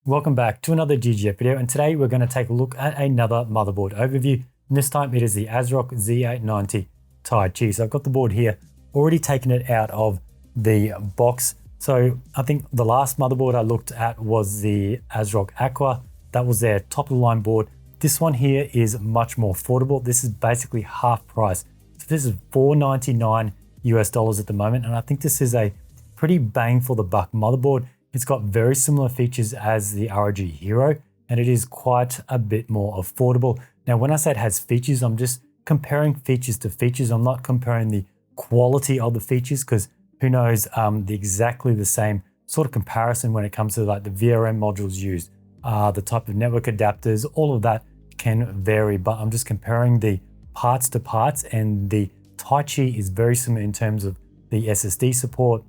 Welcome back to another GGF video, and today we're going to take a look at another motherboard overview, and this time it is the ASRock Z890 Taichi. So I've got the board here, already taken it out of the box. So I think the last motherboard I looked at was the ASRock Aqua. That was their top of the line board. This one here is much more affordable. This is basically half price. So this is $499 US at the moment, and I think this is a pretty bang for the buck motherboard. It's got very similar features as the ROG Hero, and it is quite a bit more affordable. Now, when I say it has features, I'm just comparing features to features. I'm not comparing the quality of the features, because who knows, exactly the same sort of comparison when it comes to like the VRM modules used, the type of network adapters, all of that can vary, but I'm just comparing the parts to parts, and the Taichi is very similar in terms of the SSD support,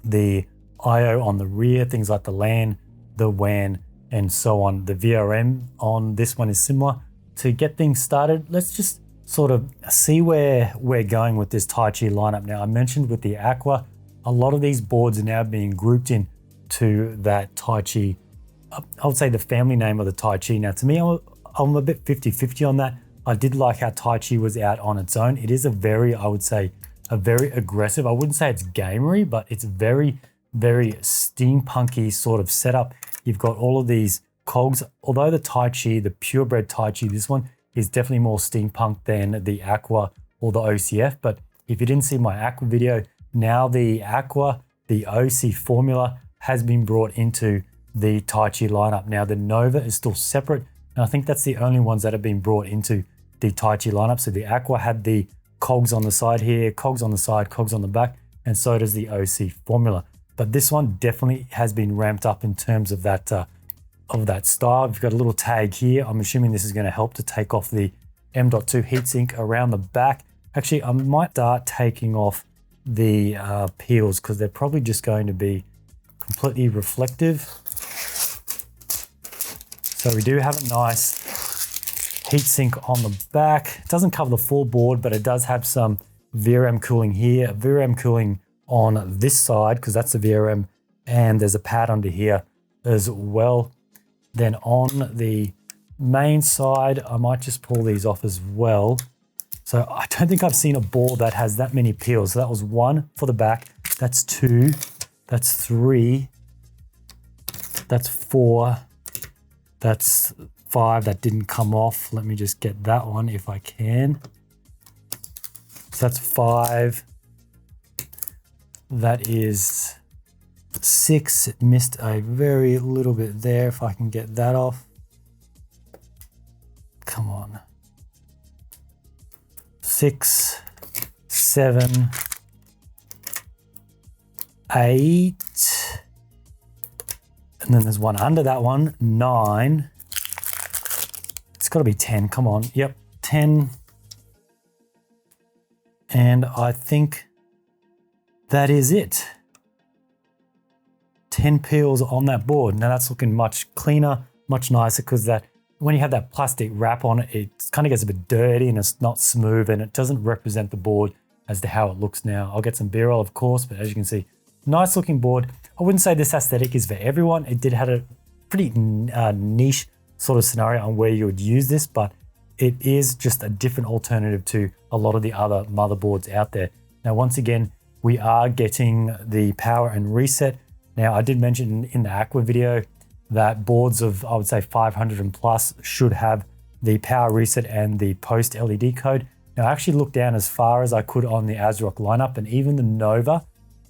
the IO on the rear, things like the LAN, the WAN, and so on. The VRM on this one is similar. To get things started, let's just sort of see where we're going with this Taichi lineup. Now, I mentioned with the Aqua, a lot of these boards are now being grouped in to that Taichi. I would say the family name of the Taichi. Now, to me, I'm a bit 50-50 on that. I did like how Taichi was out on its own. It is a very, I would say, a very aggressive, I wouldn't say it's gamery, but it's very steampunky sort of setup. You've got all of these cogs. Although the Taichi, the purebred Taichi, this one is definitely more steampunk than the Aqua or the OCF. But if you didn't see my Aqua video, now the Aqua, the OC formula has been brought into the Taichi lineup. Now the Nova is still separate, and I think that's the only ones that have been brought into the Taichi lineup. So the Aqua had the cogs on the side here, cogs on the side, cogs on the back, and so does the OC formula. But this one definitely has been ramped up in terms of that style. We've got a little tag here. I'm assuming this is going to help to take off the M.2 heatsink around the back. Actually, I might start taking off the peels, because they're probably just going to be completely reflective. So we do have a nice heatsink on the back. It doesn't cover the full board, but it does have some VRM cooling here, VRM cooling on this side, because that's the VRM, and there's a pad under here as well. Then on the main side, I might just pull these off as well. So I don't think I've seen a board that has that many peels. So that was one for the back, that's two, that's three, that's four, that's five. That didn't come off. Let me just get that one if I can. So that's five. That is six. It missed a very little bit there. If I can get that off. Come on. 6, 7, 8. And then there's one under that one, 9. It's got to be 10. Come on. Yep, 10. And I think that is it. 10 peels on that board. Now that's looking much cleaner, much nicer, because that when you have that plastic wrap on it, it kind of gets a bit dirty and it's not smooth, and it doesn't represent the board as to how it looks now. I'll get some B-roll, of course, but as you can see, nice looking board. I wouldn't say this aesthetic is for everyone. It did have a pretty niche sort of scenario on where you would use this, but it is just a different alternative to a lot of the other motherboards out there. Now, once again, we are getting the power and reset. Now, I did mention in the Aqua video that boards of, I would say, 500 and plus should have the power reset and the post LED code. Now, I actually looked down as far as I could on the ASRock lineup, and even the Nova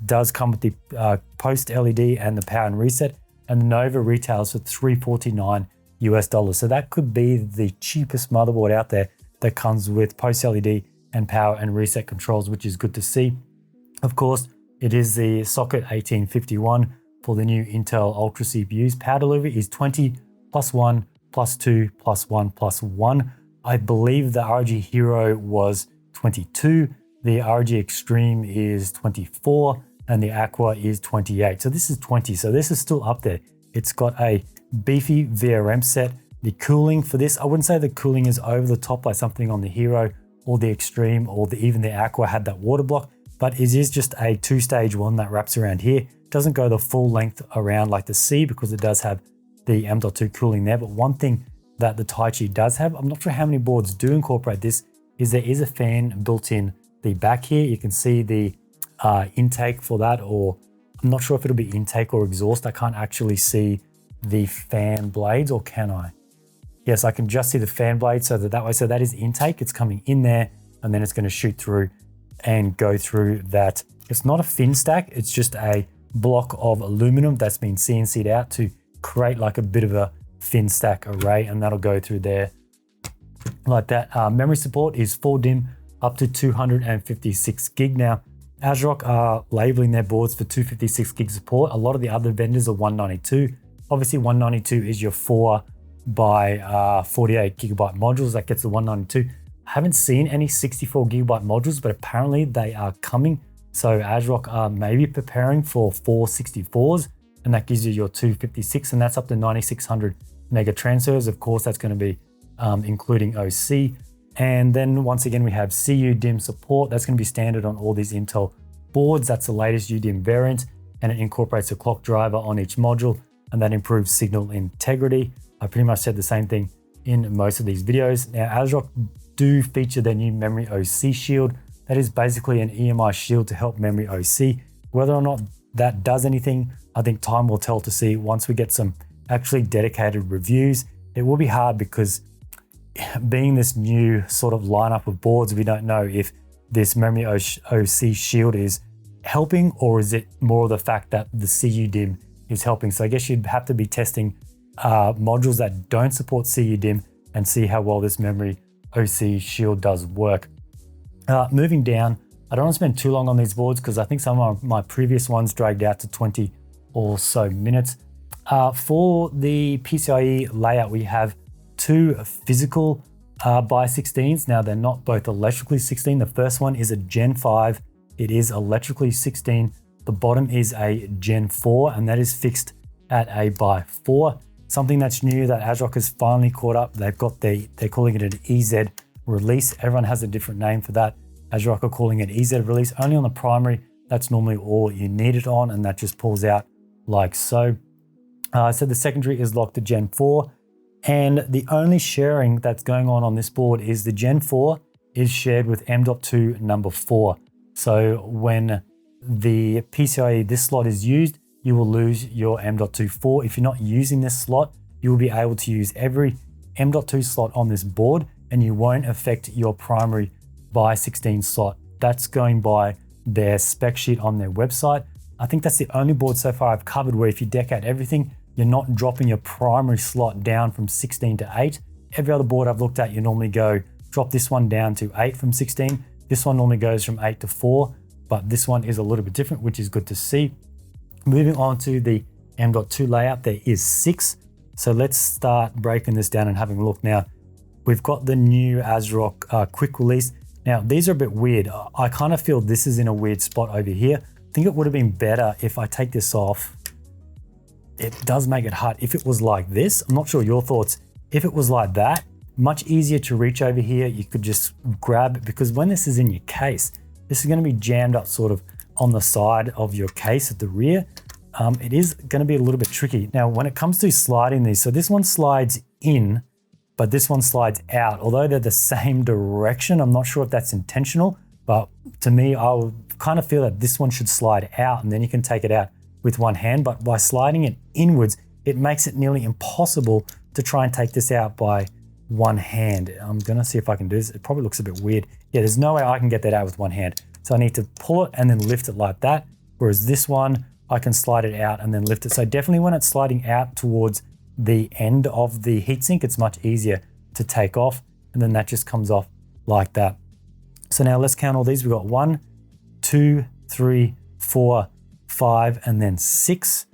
does come with the post LED and the power and reset, and the Nova retails for $349 US. So that could be the cheapest motherboard out there that comes with post LED and power and reset controls, which is good to see. Of course, it is the socket 1851 for the new Intel Ultra CPUs. Power delivery is 20 plus 1 plus 2 plus 1 plus 1. I believe the ROG Hero was 22, the ROG Extreme is 24, and the Aqua is 28. So this is 20, so this is still up there. It's got a beefy VRM set. The cooling for this, I wouldn't say the cooling is over the top like something on the Hero or the Extreme, or even the Aqua had that water block, but it is just a two-stage one that wraps around here. It doesn't go the full length around like the C, because it does have the M.2 cooling there. But one thing that the Taichi does have, I'm not sure how many boards do incorporate this, is there is a fan built in the back here. You can see the intake for that, or I'm not sure if it'll be intake or exhaust. I can't actually see the fan blades, or can I? Yes, I can just see the fan blade, so that way, so that is intake. It's coming in there, and then it's going to shoot through and go through that. It's not a fin stack, it's just a block of aluminum that's been CNC'd out to create like a bit of a fin stack array, and that'll go through there like that. Memory support is 4 DIMM up to 256 gig. Now, ASRock are labeling their boards for 256 gig support. A lot of the other vendors are 192. Obviously, 192 is your 4 by 48 gigabyte modules. That gets the 192. I haven't seen any 64 gigabyte modules, but apparently they are coming. So ASRock are maybe preparing for 464s, and that gives you your 256, and that's up to 9600 mega transfers. Of course, that's going to be including OC. And then once again, we have CU-DIMM support. That's going to be standard on all these Intel boards. That's the latest UDIMM variant, and it incorporates a clock driver on each module, and that improves signal integrity. I pretty much said the same thing in most of these videos. Now, ASRock do feature their new memory OC shield. That is basically an EMI shield to help memory OC. Whether or not that does anything, I think time will tell to see once we get some actually dedicated reviews. It will be hard because being this new sort of lineup of boards, we don't know if this memory OC shield is helping, or is it more the fact that the CU-DIMM is helping. So I guess you'd have to be testing modules that don't support CU-DIMM and see how well this memory OC shield does work. Moving down, I don't want to spend too long on these boards because I think some of my previous ones dragged out to 20 or so minutes. For the PCIe layout, we have 2 physical by 16s. Now, they're not both electrically 16. The first one is a Gen 5. It is electrically 16. The bottom is a Gen 4, and that is fixed at a by 4. Something that's new that ASRock has finally caught up. They're calling it an EZ release. Everyone has a different name for that. ASRock are calling it EZ release. Only on the primary, that's normally all you need it on, and that just pulls out like so. So the secondary is locked to Gen 4. And the only sharing that's going on this board is the Gen 4 is shared with M.2 number 4. So when the PCIe, this slot is used, you will lose your M.2 4. If you're not using this slot, you will be able to use every M.2 slot on this board, and you won't affect your primary by 16 slot. That's going by their spec sheet on their website. I think that's the only board so far I've covered where if you deck out everything, you're not dropping your primary slot down from 16 to 8. Every other board I've looked at, you normally go drop this one down to 8 from 16. This one normally goes from 8 to 4, but this one is a little bit different, which is good to see. Moving on to the M.2 layout, there is 6. So let's start breaking this down and having a look. Now, we've got the new ASRock quick release. Now, these are a bit weird. I kind of feel this is in a weird spot over here. I think it would have been better if I take this off. It does make it hard. If it was like this, I'm not sure your thoughts. If it was like that, much easier to reach over here. You could just grab it, because when this is in your case, this is going to be jammed up sort of on the side of your case at the rear. It is going to be a little bit tricky. Now, when it comes to sliding these, so this one slides in, but this one slides out. Although they're the same direction, I'm not sure if that's intentional, but to me, I would kind of feel that this one should slide out, and then you can take it out with one hand. But by sliding it inwards, it makes it nearly impossible to try and take this out by one hand. I'm gonna see if I can do this. It probably looks a bit weird. Yeah, there's no way I can get that out with one hand. So I need to pull it and then lift it like that. Whereas this one, I can slide it out and then lift it. So definitely when it's sliding out towards the end of the heatsink, it's much easier to take off. And then that just comes off like that. So now let's count all these. We've got 1, 2, 3, 4, 5, and then 6.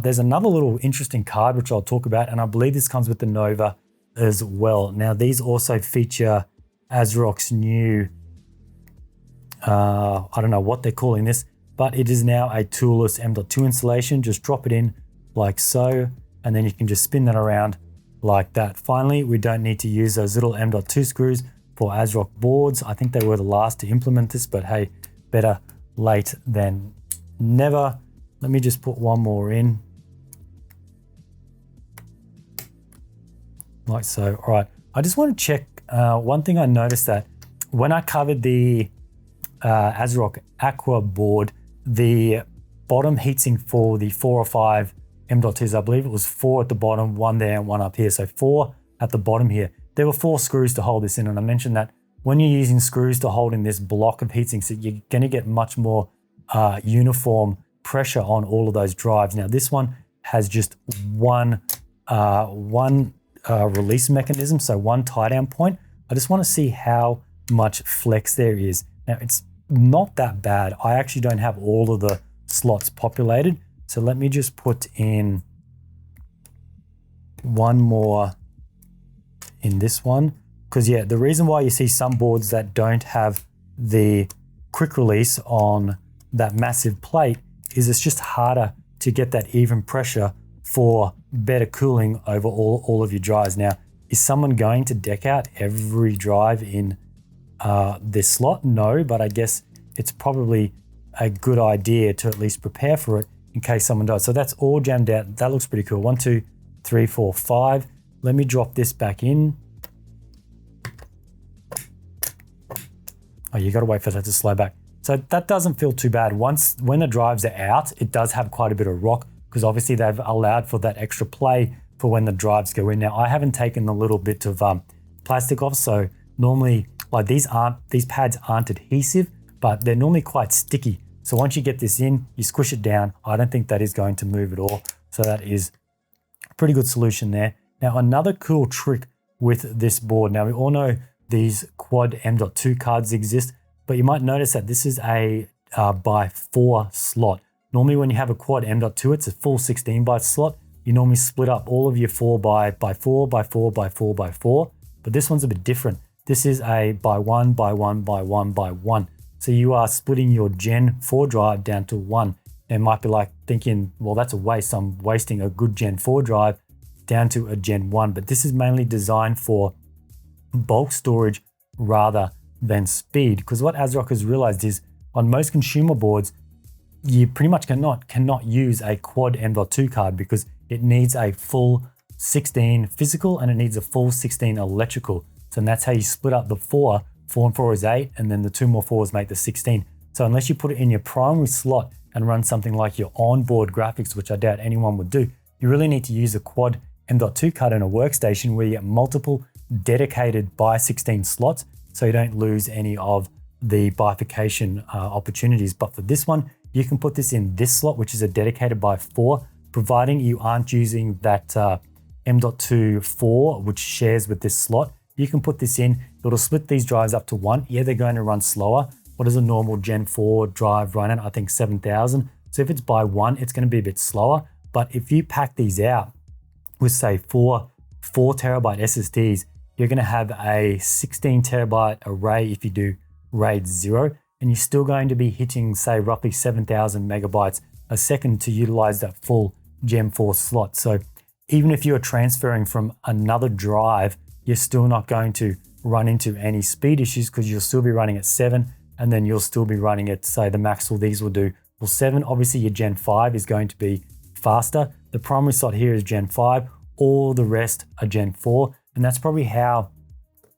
There's another little interesting card, which I'll talk about. And I believe this comes with the Nova as well. Now these also feature ASRock's new, I don't know what they're calling this, but it is now a toolless M.2 installation. Just drop it in like so, and then you can just spin that around like that. Finally, we don't need to use those little M.2 screws for ASRock boards. I think they were the last to implement this, but hey, better late than never. Let me just put one more in. like so. All right, I just want to check one thing. I noticed that when I covered the ASRock Aqua board, the bottom heatsink for the 4 or 5 M.2s, I believe it was 4 at the bottom, 1 there and 1 up here. So 4 at the bottom here. There were 4 screws to hold this in, and I mentioned that when you're using screws to hold in this block of heatsinks, you're going to get much more uniform pressure on all of those drives. Now this one has just one release mechanism, so one tie down point. I just want to see how much flex there is. Now it's not that bad. I actually don't have all of the slots populated, so let me just put in one more in this one, because yeah, the reason why you see some boards that don't have the quick release on that massive plate is it's just harder to get that even pressure for better cooling over all of your drives. Now, is someone going to deck out every drive in this slot? No, but I guess it's probably a good idea to at least prepare for it in case someone does. So that's all jammed out. That looks pretty cool. 1, 2, 3, 4, 5. Let me drop this back in. Oh, you got to wait for that to slow back. So that doesn't feel too bad. When the drives are out, it does have quite a bit of rock, because obviously they've allowed for that extra play for when the drives go in. Now, I haven't taken the little bit of plastic off, so normally, like these pads aren't adhesive, but they're normally quite sticky. So once you get this in, you squish it down. I don't think that is going to move at all. So that is a pretty good solution there. Now, another cool trick with this board. Now, we all know these quad M.2 cards exist, but you might notice that this is a by 4 slot. Normally when you have a quad M.2, it's a full 16 byte slot. You normally split up all of your 4 by 4 by 4 by 4 by 4, but this one's a bit different. This is a by 1 by 1 by 1 by 1. So you are splitting your Gen 4 drive down to 1. It might be like thinking, well, that's a waste. I'm wasting a good Gen 4 drive down to a Gen 1, but this is mainly designed for bulk storage rather than speed, because what ASRock has realized is on most consumer boards, you pretty much cannot use a quad M.2 card because it needs a full 16 physical and it needs a full 16 electrical. So that's how you split up the 4. 4 and 4 is 8, and then the 2 more 4s make the 16. So unless you put it in your primary slot and run something like your onboard graphics, which I doubt anyone would do, you really need to use a quad M.2 card in a workstation where you get multiple dedicated by 16 slots, so you don't lose any of the bifurcation opportunities. But for this one, you can put this in this slot, which is a dedicated by 4, providing you aren't using that M.2 4, which shares with this slot. You can put this in, it'll split these drives up to 1. Yeah, they're going to run slower. What does a normal Gen 4 drive run at? I think 7,000. So if it's by 1, it's going to be a bit slower. But if you pack these out with say 4 terabyte SSDs, you're going to have a 16 terabyte array if you do RAID 0, and you're still going to be hitting say roughly 7,000 megabytes a second to utilize that full Gen 4 slot. So even if you're transferring from another drive, you're still not going to run into any speed issues because you'll still be running at 7, and then you'll still be running at, say, the max all these will do. Well, 7, obviously your Gen 5 is going to be faster. The primary slot here is Gen 5, all the rest are Gen 4, and that's probably how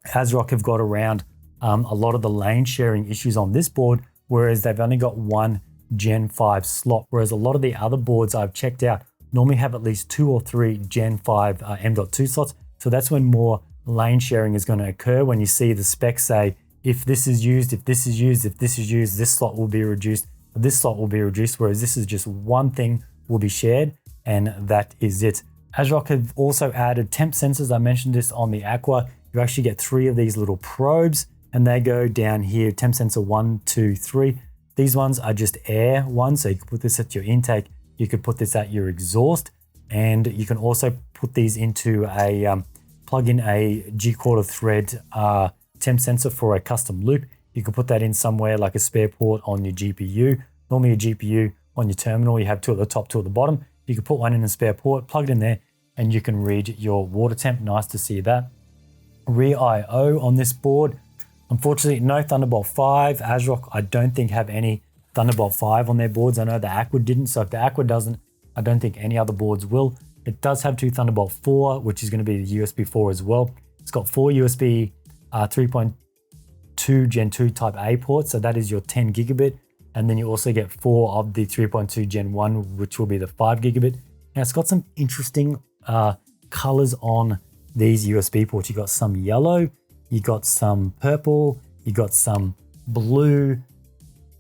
ASRock have got around a lot of the lane sharing issues on this board, whereas they've only got 1 Gen 5 slot, whereas a lot of the other boards I've checked out normally have at least 2 or 3 Gen 5 M.2 slots. So that's when more lane sharing is going to occur, when you see the specs say, if this is used, if this is used, if this is used, this slot will be reduced, this slot will be reduced, whereas this is just one thing will be shared, and that is it. ASRock have also added temp sensors. I mentioned this on the Aqua. You actually get 3 of these little probes, and they go down here, temp sensor 1, 2, 3. These ones are just air ones, so you can put this at your intake, you could put this at your exhaust, and you can also put these into a plug in a G-quarter thread temp sensor for a custom loop. You can put that in somewhere like a spare port on your GPU. Normally a GPU on your terminal, you have 2 at the top, 2 at the bottom. You can put one in a spare port, plug it in there, and you can read your water temp. Nice to see that. Rear I/O on this board. Unfortunately, no Thunderbolt 5. ASRock, I don't think, have any Thunderbolt 5 on their boards. I know the Aqua didn't, so if the Aqua doesn't, I don't think any other boards will. It does have two Thunderbolt 4, which is going to be the USB 4 as well. It's got 4 USB 3.2 Gen 2 Type A ports, so that is your 10 gigabit. And then you also get 4 of the 3.2 Gen 1, which will be the 5 gigabit. Now it's got some interesting colors on these USB ports. You got some yellow, you got some purple, you got some blue.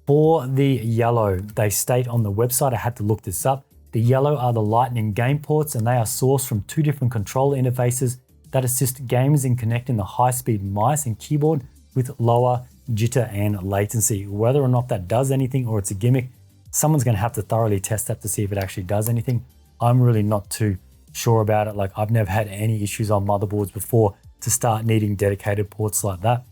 For the yellow, they state on the website, I had to look this up, the yellow are the Lightning game ports, and they are sourced from 2 different controller interfaces that assist gamers in connecting the high-speed mice and keyboard with lower jitter and latency. Whether or not that does anything or it's a gimmick, someone's going to have to thoroughly test that to see if it actually does anything. I'm really not too sure about it. Like, I've never had any issues on motherboards before to start needing dedicated ports like that.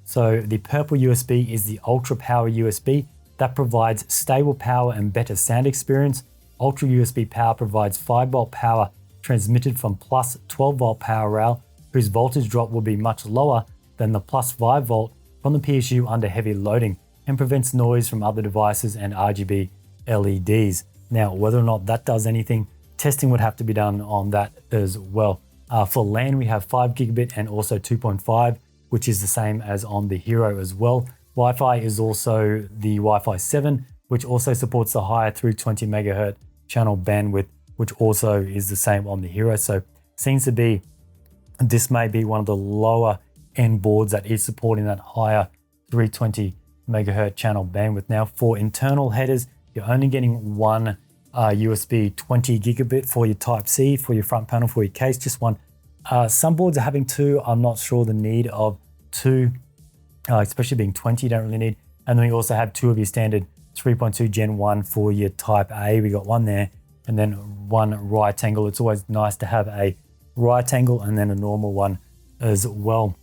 So the purple USB is the Ultra Power USB that provides stable power and better sound experience. Ultra USB Power provides 5 volt power transmitted from plus 12 volt power rail, whose voltage drop will be much lower than the plus 5 volt from the PSU under heavy loading, and prevents noise from other devices and RGB LEDs. Now, whether or not that does anything, testing would have to be done on that as well. For LAN, we have 5 gigabit and also 2.5, which is the same as on the Hero as well. Wi-Fi is also the Wi-Fi 7, which also supports the higher 320 megahertz channel bandwidth, which also is the same on the Hero. So seems to be, this may be one of the lower end boards that is supporting that higher 320 megahertz channel bandwidth. Now for internal headers, you're only getting one USB 20 gigabit for your Type-C, for your front panel, for your case, just one. Some boards are having 2. I'm not sure the need of 2, especially being 20, you don't really need. And then we also have 2 of your standard 3.2 Gen 1 for your Type A. We got one there, and then one right angle. It's always nice to have a right angle and then a normal one as well.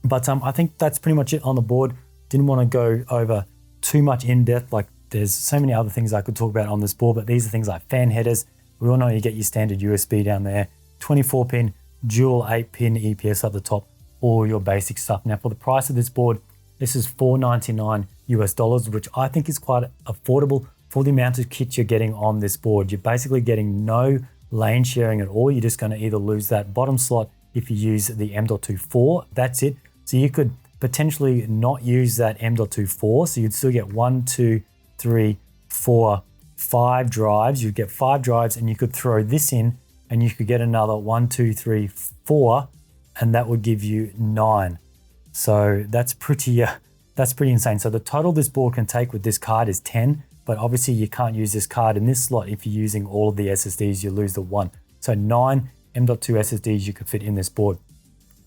But I think that's pretty much it on the board. Didn't want to go over too much in depth. Like, there's so many other things I could talk about on this board, but these are things like fan headers. We all know you get your standard USB down there, 24 pin, dual 8-pin EPS at the top, all your basic stuff. Now for the price of this board, this is $499 US, which I think is quite affordable for the amount of kit you're getting on this board. You're basically getting no lane sharing at all. You're just going to either lose that bottom slot if you use the M.24, that's it. So you could potentially not use that M.24, so you'd still get 1, 2, 3, 4, 5 drives. You'd get 5 drives, and you could throw this in and you could get another 1, 2, 3, 4, and that would give you 9. So that's pretty insane. So the total this board can take with this card is 10, but obviously you can't use this card in this slot. If you're using all of the SSDs, you lose the 1. So 9 M.2 SSDs you could fit in this board.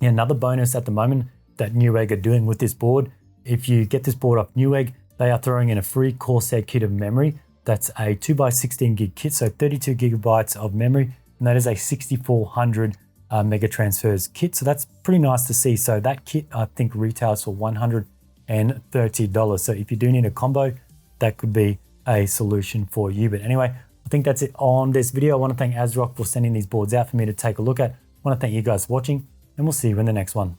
Now, another bonus at the moment that Newegg are doing with this board, if you get this board off Newegg, they are throwing in a free Corsair kit of memory. That's a 2x16 gig kit, so 32 gigabytes of memory, and that is a 6400 mega transfers kit. So that's pretty nice to see. So that kit, I think, retails for $130. So if you do need a combo, that could be a solution for you. But anyway, I think that's it on this video. I want to thank ASRock for sending these boards out for me to take a look at. I want to thank you guys for watching, and we'll see you in the next one.